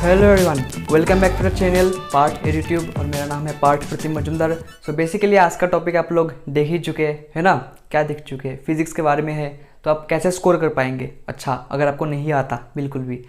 Hello everyone, welcome back to the channel Partha EdTube और मेरा नाम है पार्ट प्रतिम मजुमदार। सो बेसिकली आज का टॉपिक आप लोग देख ही चुके है ना, क्या देख चुके हैं, फिजिक्स के बारे में है। तो आप कैसे स्कोर कर पाएंगे अच्छा अगर आपको नहीं आता बिल्कुल भी।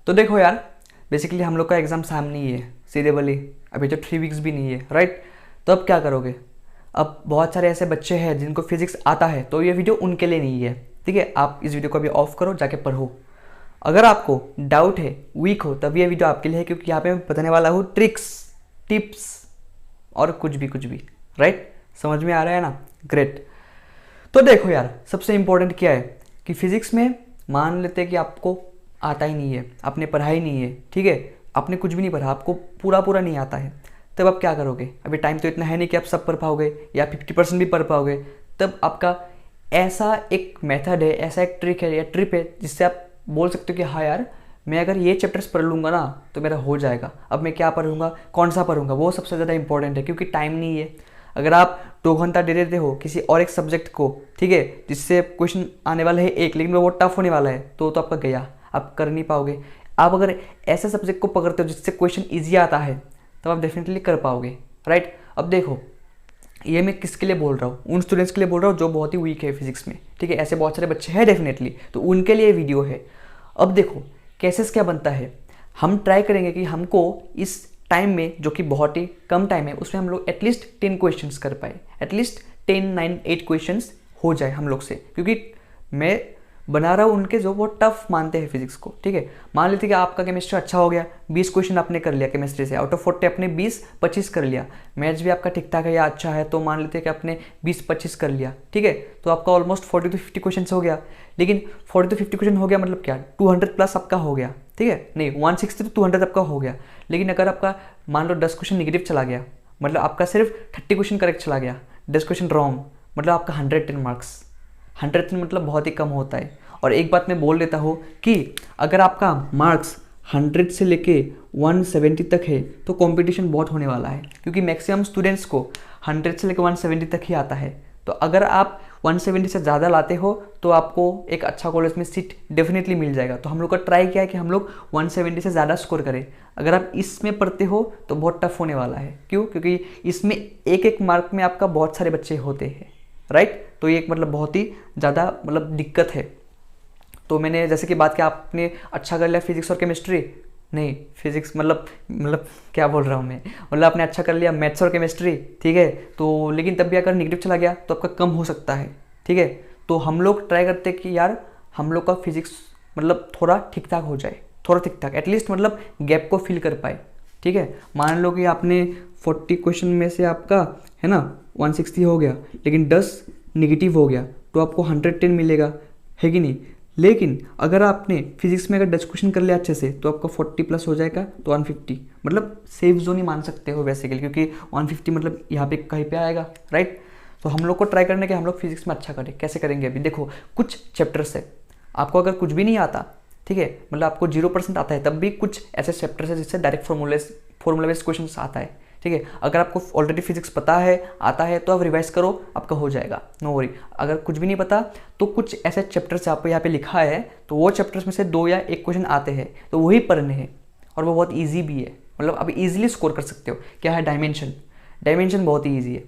तो देखो यार, बेसिकली हम लोग का एग्ज़ाम सामने ही है सीधे बली, अभी तो 3 वीक्स भी नहीं है, राइट। तो अब क्या करोगे? अब बहुत सारे ऐसे बच्चे हैं जिनको फिजिक्स आता है, तो ये वीडियो उनके लिए नहीं है, ठीक है। आप इस वीडियो को अभी ऑफ करो, जाके पढ़ो। अगर आपको डाउट है, वीक हो, तब ये वीडियो आपके लिए है, क्योंकि यहाँ पे मैं बताने वाला हूँ ट्रिक्स, टिप्स और कुछ भी, राइट। समझ में आ रहा है ना? ग्रेट। तो देखो यार, सबसे इम्पोर्टेंट क्या है कि फिजिक्स में मान लेते हैं कि आपको आता ही नहीं है, आपने पढ़ा ही नहीं है, ठीक है, आपने कुछ भी नहीं पढ़ा, आपको पूरा नहीं आता है। तब आप क्या करोगे? अभी टाइम तो इतना है नहीं कि आप सब पढ़ पाओगे या 50% भी पढ़ पाओगे। तब आपका ऐसा एक मेथड है, ऐसा एक ट्रिक है या ट्रिप है, जिससे आप बोल सकते हो कि हाँ यार, मैं अगर ये चैप्टर्स पढ़ लूँगा ना तो मेरा हो जाएगा। अब मैं क्या पढ़ूंगा, कौन सा पढ़ूंगा, वो सबसे ज़्यादा इंपॉर्टेंट है, क्योंकि टाइम नहीं है। अगर आप 2 घंटा दे देते हो किसी और एक सब्जेक्ट को, ठीक है, जिससे क्वेश्चन आने वाला है एक, लेकिन वो टफ होने वाला है, तो आपका गया, आप कर नहीं पाओगे। आप अगर ऐसे सब्जेक्ट को पकड़ते हो जिससे क्वेश्चन ईजी आता है, तब आप डेफिनेटली कर पाओगे, राइट। अब देखो, ये मैं किसके लिए बोल रहा हूँ? उन स्टूडेंट्स के लिए बोल रहा हूँ जो बहुत ही वीक है फिजिक्स में, ठीक है। ऐसे बहुत सारे बच्चे हैं डेफिनेटली, तो उनके लिए वीडियो है। अब देखो केसेस क्या बनता है, हम ट्राई करेंगे कि हमको इस टाइम में, जो कि बहुत ही कम टाइम है, उसमें हम लोग एटलीस्ट 10 क्वेश्चंस कर पाए, एटलीस्ट 10, 9, 8 क्वेश्चंस हो जाए हम लोग से, क्योंकि मैं बना रहा हूँ उनके जो बहुत टफ मानते हैं फिजिक्स को, ठीक है। मान लेते कि आपका केमिस्ट्री अच्छा हो गया, 20 क्वेश्चन आपने कर लिया केमिस्ट्री से, आउट ऑफ 40 आपने 20-25 कर लिया। मैथ्स भी आपका ठीक ठाक है या अच्छा है, तो मान लेते कि आपने 20-25 कर लिया, ठीक है। तो आपका ऑलमोस्ट 40 to 50 क्वेश्चन हो गया। लेकिन 40 to 50 क्वेश्चन हो गया मतलब क्या, 200 प्लस आपका हो गया, ठीक है। नहीं, 160 to 200 आपका हो गया। लेकिन अगर आपका मान लो 10 क्वेश्चन निगेटिव चला गया, मतलब आपका सिर्फ 30 क्वेश्चन करेक्ट चला गया, 10 क्वेश्चन रॉन्ग, मतलब आपका 110 मार्क्स। 110 मतलब बहुत ही कम होता है। और एक बात मैं बोल देता हूँ कि अगर आपका मार्क्स 100 से लेके 170 तक है, तो कंपटीशन बहुत होने वाला है, क्योंकि मैक्सिमम स्टूडेंट्स को 100 से लेकर 170 तक ही आता है। तो अगर आप 170 से ज़्यादा लाते हो तो आपको एक अच्छा कॉलेज में सीट डेफिनेटली मिल जाएगा। तो हम लोग का ट्राई किया है कि हम लोग 170 से ज़्यादा स्कोर करें। अगर आप इसमें पढ़ते हो तो बहुत टफ होने वाला है। क्यों? क्योंकि इसमें एक मार्क में आपका बहुत सारे बच्चे होते हैं, राइट। तो ये एक मतलब बहुत ही ज़्यादा मतलब दिक्कत है। तो मैंने जैसे कि बात किया, आपने अच्छा कर लिया फिजिक्स और केमिस्ट्री, नहीं फिजिक्स मतलब क्या बोल रहा हूँ मैं, मतलब आपने अच्छा कर लिया मैथ्स और केमिस्ट्री, ठीक है। तो लेकिन तब भी अगर निगेटिव चला गया तो आपका कम हो सकता है, ठीक है। तो हम लोग ट्राई करते हैं कि यार हम लोग का फिजिक्स मतलब थोड़ा ठीक ठाक हो जाए, थोड़ा ठीक ठाक एटलीस्ट, मतलब गैप को फिल कर पाए, ठीक है। मान लो कि आपने 40 क्वेश्चन में से आपका है ना 160 हो गया, लेकिन 10 निगेटिव हो गया, तो आपको 110 मिलेगा, है कि नहीं। लेकिन अगर आपने फिजिक्स में अगर 10 क्वेश्चन कर लिया अच्छे से, तो आपका 40 प्लस हो जाएगा, तो 150, मतलब सेफ जोन ही मान सकते हो बेसिकली, क्योंकि 150 मतलब यहाँ पे कहीं पे आएगा, राइट। तो हम लोग को ट्राई करने के हम लोग फिजिक्स में अच्छा करें। कैसे करेंगे? अभी देखो, कुछ चैप्टर्स है, आपको अगर कुछ भी नहीं आता, ठीक है, मतलब आपको 0% आता है, तब भी कुछ ऐसे चैप्टर्स है जिससे डायरेक्ट फॉर्मूला बेस्ड क्वेश्चन आता है, ठीक है। अगर आपको ऑलरेडी फिजिक्स पता है, आता है, तो आप रिवाइज करो, आपका हो जाएगा, नो वरी। अगर कुछ भी नहीं पता तो कुछ ऐसे चैप्टर्स आपको यहाँ पे लिखा है, तो वो चैप्टर्स में से 2 या 1 क्वेश्चन आते हैं, तो वही पढ़ने हैं, और वो बहुत ईजी भी है, मतलब आप इजीली स्कोर कर सकते हो। क्या है? डायमेंशन बहुत ही ईजी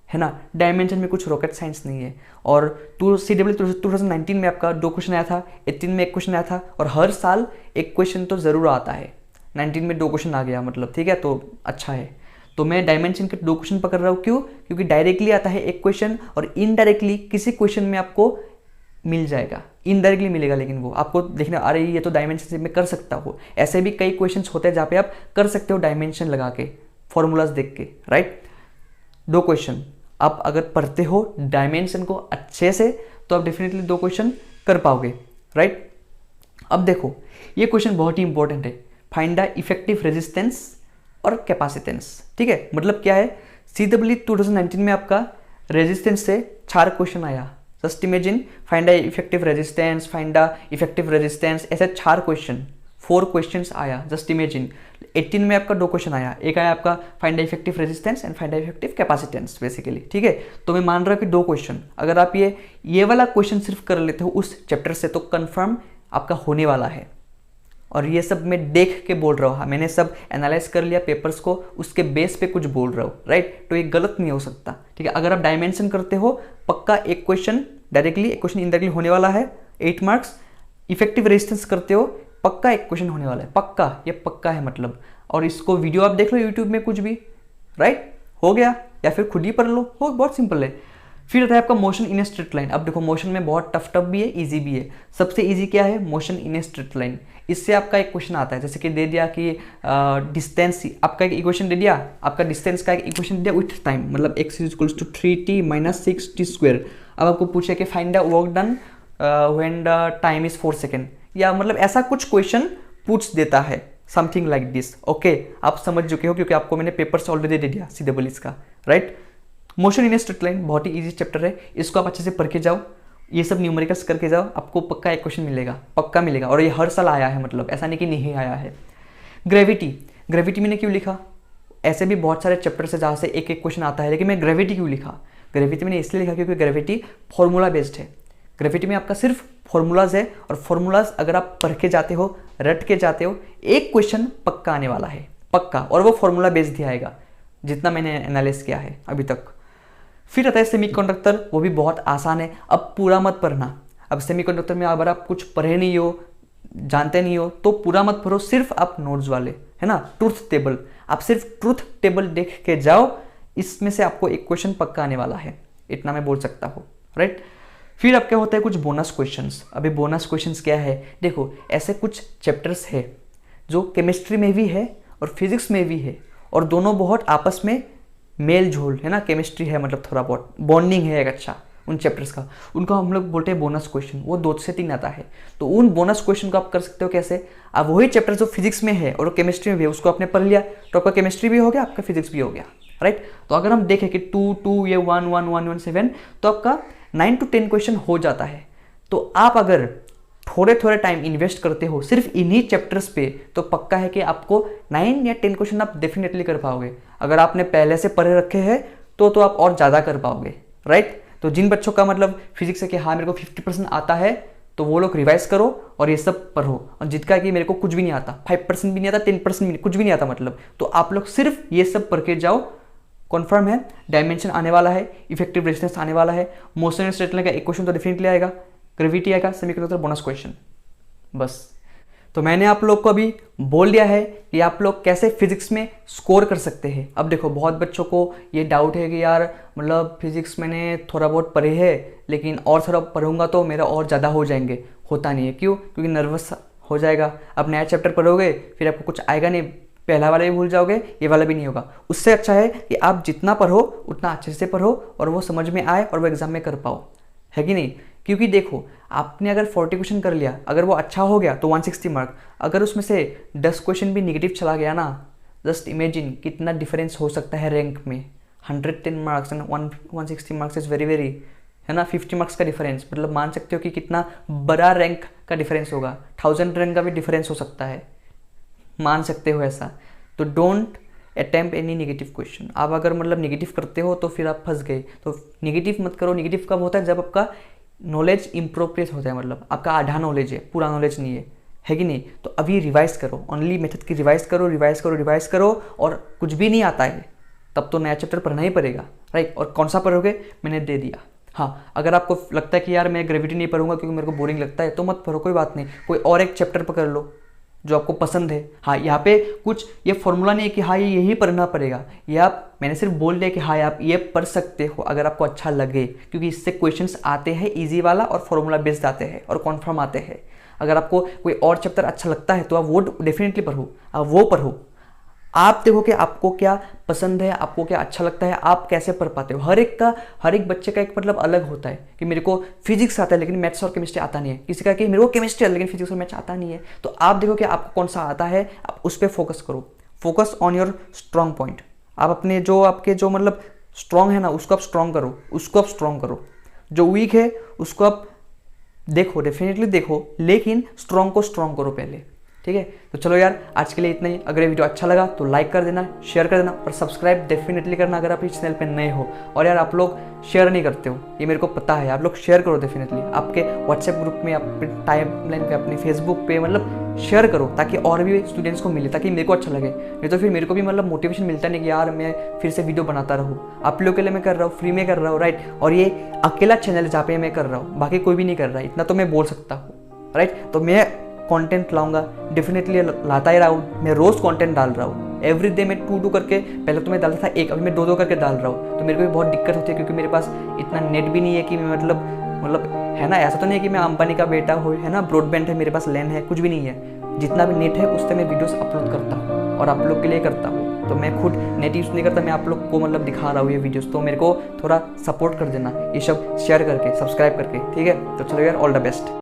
है ना। डायमेंशन में कुछ रॉकेट साइंस नहीं है। और CW 2019 में आपका 2 क्वेश्चन आया था, 18 में 1 क्वेश्चन आया था, और हर साल 1 क्वेश्चन तो ज़रूर आता है। 19 में 2 क्वेश्चन आ गया, मतलब ठीक है, तो अच्छा है। तो मैं डायमेंशन के 2 क्वेश्चन पकड़ रहा हूँ। क्यों? क्योंकि डायरेक्टली आता है 1 क्वेश्चन, और इनडायरेक्टली किसी क्वेश्चन में आपको मिल जाएगा, इनडायरेक्टली मिलेगा, लेकिन वो आपको देखना, अरे ये तो डायमेंशन से मैं कर सकता हूँ। ऐसे भी कई क्वेश्चंस होते हैं जहाँ पे आप कर सकते हो डायमेंशन लगा के, फॉर्मूलाज देख के, राइट। 2 क्वेश्चन आप अगर पढ़ते हो डायमेंशन को अच्छे से, तो आप डेफिनेटली 2 क्वेश्चन कर पाओगे, राइट। अब देखो, ये क्वेश्चन बहुत ही इंपॉर्टेंट है, फाइंड द इफेक्टिव रेजिस्टेंस और कैपेसिटेंस, ठीक है। मतलब क्या है, CW 2019 में आपका रेजिस्टेंस से 4 क्वेश्चन आया। Just imagine, find the effective resistance, find the effective resistance, ऐसे 4 क्वेश्चंस आया। जस्ट इमेजिन, 18 में आपका 2 क्वेश्चन आया, एक आया आपका find the effective resistance and find the effective capacitance basically, ठीक है। तो मैं मान रहा हूँ कि 2 क्वेश्चन, अगर आप ये वाला क्वेश्चन सिर्फ कर लेते हो उस चैप्टर से, तो कंफर्म आपका होने वाला है। और ये सब मैं देख के बोल रहा हूँ, मैंने सब एनालाइज कर लिया पेपर्स को, उसके बेस पे कुछ बोल रहा हूँ, राइट। तो ये गलत नहीं हो सकता, ठीक है। अगर आप डायमेंशन करते हो, पक्का एक क्वेश्चन डायरेक्टली, एक क्वेश्चन इनडायरेक्टली होने वाला है 8 मार्क्स। इफेक्टिव रेजिस्टेंस करते हो, पक्का एक क्वेश्चन होने वाला है, पक्का, ये पक्का है मतलब। और इसको वीडियो आप देख लो यूट्यूब में कुछ भी, राइट, हो गया, या फिर खुद ही पढ़ लो, हो, बहुत सिंपल है। फिर आता है आपका motion in a straight line. अब देखो मोशन में बहुत टफ भी है, इजी भी है। सबसे इजी क्या है? Motion in a straight line. इससे आपका एक क्वेश्चन आता है, जैसे कि दे दिया कि डिस्टेंस, आपका एक इक्वेशन दे दिया, आपका डिस्टेंस का एक इक्वेशन दे दिया विथ टाइम, मतलब x equals to 3t minus 6t square. अब आपको पूछे कि find the work done when the time is 4 second, या मतलब ऐसा कुछ क्वेश्चन पूछ देता है, समथिंग लाइक दिस। ओके, आप समझ चुके हो क्योंकि आपको मैंने पेपर्स ऑलरेडी दे दिया सीधे इसका, right. Motion in a straight line बहुत ही इजी चैप्टर है, इसको आप अच्छे से पढ़ के जाओ, ये सब न्यूमेरिकल्स करके जाओ, आपको पक्का एक क्वेश्चन मिलेगा, पक्का मिलेगा। और ये हर साल आया है, मतलब ऐसा नहीं कि नहीं आया है। ग्रेविटी, ग्रेविटी मैंने क्यों लिखा? ऐसे भी बहुत सारे चैप्टर से जहाँ से एक एक क्वेश्चन आता है, लेकिन मैं ग्रेविटी क्यों लिखा? ग्रेविटी मैंने इसलिए लिखा क्योंकि ग्रेविटी फॉर्मूला बेस्ड है। ग्रेविटी में आपका सिर्फ फॉर्मूलाज है, और फॉर्मूलाज अगर आप पढ़ के जाते हो, रट के जाते हो, एक क्वेश्चन पक्का आने वाला है, पक्का, और वो फॉर्मूला बेस्ड ही आएगा, जितना मैंने एनालाइज किया है अभी तक। फिर आता है सेमीकंडक्टर, वो भी बहुत आसान है, अब पूरा मत पढ़ना। अब सेमीकंडक्टर में अगर आप कुछ पढ़े नहीं हो, जानते नहीं हो, तो पूरा मत पढ़ो, सिर्फ आप नोट्स वाले, है ना, ट्रूथ टेबल, आप सिर्फ ट्रूथ टेबल देख के जाओ, इसमें से आपको एक क्वेश्चन पक्का आने वाला है, इतना मैं बोल सकता हूँ, राइट। फिर अब क्या होता है, कुछ बोनस क्वेश्चंस। अभी बोनस क्वेश्चंस क्या है? देखो, ऐसे कुछ चैप्टर्स है जो केमिस्ट्री में भी है और फिजिक्स में भी है, और दोनों बहुत आपस में मेल झोल है ना, केमिस्ट्री है मतलब थोड़ा बहुत बॉन्डिंग है एक अच्छा उन चैप्टर्स का, उनको हम लोग बोलते हैं बोनस क्वेश्चन। वो 2 से 3 आता है, तो उन बोनस क्वेश्चन को आप कर सकते हो कैसे? आप वही चैप्टर जो फिजिक्स में है और केमिस्ट्री में भी है, उसको आपने पढ़ लिया, तो आपका केमिस्ट्री भी हो गया, आपका फिजिक्स भी हो गया, राइट। तो अगर हम देखें कि 2 2 ये 1 1 1 1 7, तो आपका 9 to 10 क्वेश्चन हो जाता है। तो आप अगर थोड़े थोड़े टाइम इन्वेस्ट करते हो सिर्फ इन्हीं चैप्टर्स पे, तो पक्का है कि आपको 9 या 10 क्वेश्चन आप डेफिनेटली कर पाओगे। अगर आपने पहले से पढ़े रखे हैं तो आप और ज़्यादा कर पाओगे, राइट। तो जिन बच्चों का मतलब फिजिक्स है कि हाँ मेरे को 50% आता है, तो वो लोग रिवाइज करो और ये सब पढ़ो। और जिनका कि मेरे को कुछ भी नहीं आता, 5% भी नहीं आता, 10% भी कुछ भी नहीं आता मतलब, तो आप लोग सिर्फ ये सब पढ़ के जाओ, कॉन्फर्म है डायमेंशन आने वाला है, इफेक्टिव रेजिस्टेंस आने वाला है, मोशन एंड स्ट्रेट लाइन का एक क्वेश्चन तो डेफिनेटली आएगा, ग्रेविटी आएगा, सेमीकंडक्टर बोनस क्वेश्चन, बस। तो मैंने आप लोग को अभी बोल दिया है कि आप लोग कैसे फिजिक्स में स्कोर कर सकते हैं। अब देखो, बहुत बच्चों को ये डाउट है कि यार मतलब फिजिक्स मैंने थोड़ा बहुत पढ़े है, लेकिन और थोड़ा पढ़ूंगा तो मेरा और ज़्यादा हो जाएंगे। होता नहीं है, क्यों? क्योंकि नर्वस हो जाएगा, अब नया चैप्टर पढ़ोगे फिर आपको कुछ आएगा नहीं, पहला वाला भी भूल जाओगे, ये वाला भी नहीं होगा। उससे अच्छा है कि आप जितना पढ़ो उतना अच्छे से पढ़ो और वो समझ में आए और वो एग्जाम में कर पाओ, है कि नहीं? क्योंकि देखो, आपने अगर 40 क्वेश्चन कर लिया, अगर वो अच्छा हो गया तो 160 मार्क, अगर उसमें से 10 क्वेश्चन भी निगेटिव चला गया ना, जस्ट इमेजिन कितना डिफरेंस हो सकता है रैंक में। 110 marks and 160 marks is very very, है ना, 50 मार्क्स का डिफरेंस, मतलब मान सकते हो कि कितना बड़ा रैंक का डिफरेंस होगा। 1000 रैंक का भी डिफरेंस हो सकता है, मान सकते हो ऐसा। तो don't attempt any negative question. आप अगर मतलब नेगेटिव करते हो तो फिर आप फंस गए। तो नेगेटिव मत करो। नेगेटिव कब होता है? जब आपका नॉलेज इम्प्रोप्रिएट होता है, मतलब आपका आधा नॉलेज है, पूरा नॉलेज नहीं है कि नहीं? तो अभी रिवाइज करो, ओनली मेथड की रिवाइज करो, रिवाइज करो, रिवाइज करो। और कुछ भी नहीं आता है तब तो नया चैप्टर पढ़ना ही पड़ेगा, राइट। और कौन सा पढ़ोगे मैंने दे दिया। हाँ, अगर आपको लगता है कि यार मैं ग्रेविटी नहीं पढ़ूंगा क्योंकि मेरे को बोरिंग लगता है, तो मत पढ़ो, कोई बात नहीं, कोई और एक चैप्टर पकड़ लो जो आपको पसंद है। हाँ, यहाँ पे कुछ ये फॉर्मूला नहीं है कि हाँ ये यही पढ़ना पड़ेगा, ये आप, मैंने सिर्फ बोल दिया कि हाँ आप ये पढ़ सकते हो अगर आपको अच्छा लगे, क्योंकि इससे क्वेश्चंस आते हैं इजी वाला और फॉर्मूला बेस्ड आते हैं और कॉन्फर्म आते हैं। अगर आपको कोई और चैप्टर अच्छा लगता है तो आप वो डेफिनेटली पढ़ो, आप वो पढ़ो। आप देखो कि आपको क्या पसंद है, आपको क्या अच्छा लगता है, आप कैसे पढ़ पाते हो। हर एक बच्चे का एक मतलब अलग होता है कि मेरे को फिजिक्स आता है लेकिन मैथ्स और केमिस्ट्री आता नहीं है, किसी का कि मेरे को केमिस्ट्री आता है लेकिन फिजिक्स और मैथ्स आता नहीं है। तो आप देखो कि आपको कौन सा आता है, आप उस पर फोकस करो। Focus on your strong point. आप अपने जो आपके जो मतलब स्ट्रॉन्ग है ना, उसको आप स्ट्रॉन्ग करो, उसको आप स्ट्रॉन्ग करो। जो वीक है उसको आप देखो, डेफिनेटली देखो, लेकिन स्ट्रॉन्ग को स्ट्रॉन्ग करो पहले, ठीक है। तो चलो यार, आज के लिए इतना ही। अगर ये वीडियो अच्छा लगा तो लाइक कर देना, शेयर कर देना और सब्सक्राइब डेफिनेटली करना अगर आप इस चैनल पे नए हो। और यार आप लोग शेयर नहीं करते हो, ये मेरे को पता है, आप लोग शेयर करो डेफिनेटली। आपके व्हाट्सएप ग्रुप में, अपने टाइमलाइन पे, अपने फेसबुक पे, मतलब शेयर करो ताकि और भी स्टूडेंट्स को मिले, ताकि मेरे को अच्छा लगे। नहीं तो फिर मेरे को भी मतलब मोटिवेशन मिलता नहीं कि यार मैं फिर से वीडियो बनाता रहूँ। आप लोगों के लिए मैं कर रहा हूँ, फ्री में कर रहा हूँ, राइट। और ये अकेला चैनल है जहाँ पे मैं कर रहा हूँ, बाकी कोई भी नहीं कर रहा है, इतना तो मैं बोल सकता हूँ, राइट। तो मैं कंटेंट लाऊंगा, डेफिनेटली लाता ही रहा हूँ। मैं रोज़ कंटेंट डाल रहा हूँ, एवरी डे मैं 2-2 करके, पहले तो मैं डालता था 1, अभी मैं 2-2 करके डाल रहा हूँ। तो मेरे को भी बहुत दिक्कत होती है क्योंकि मेरे पास इतना नेट भी नहीं है कि मैं मतलब है ना, ऐसा तो नहीं है कि मैं अंबानी का बेटा हो, है ना, ब्रॉडबैंड है मेरे पास, लैन है, कुछ भी नहीं है। जितना भी नेट है उससे मैं वीडियोस अपलोड करता हूँ और आप लोग के लिए करता हूँ। तो मैं खुद नेट यूज़ नहीं करता, मैं आप लोग को मतलब दिखा रहा हूँ ये वीडियोस। तो मेरे को थोड़ा सपोर्ट कर देना, ये सब शेयर करके, सब्सक्राइब करके, ठीक है। तो चलो यार, ऑल द बेस्ट।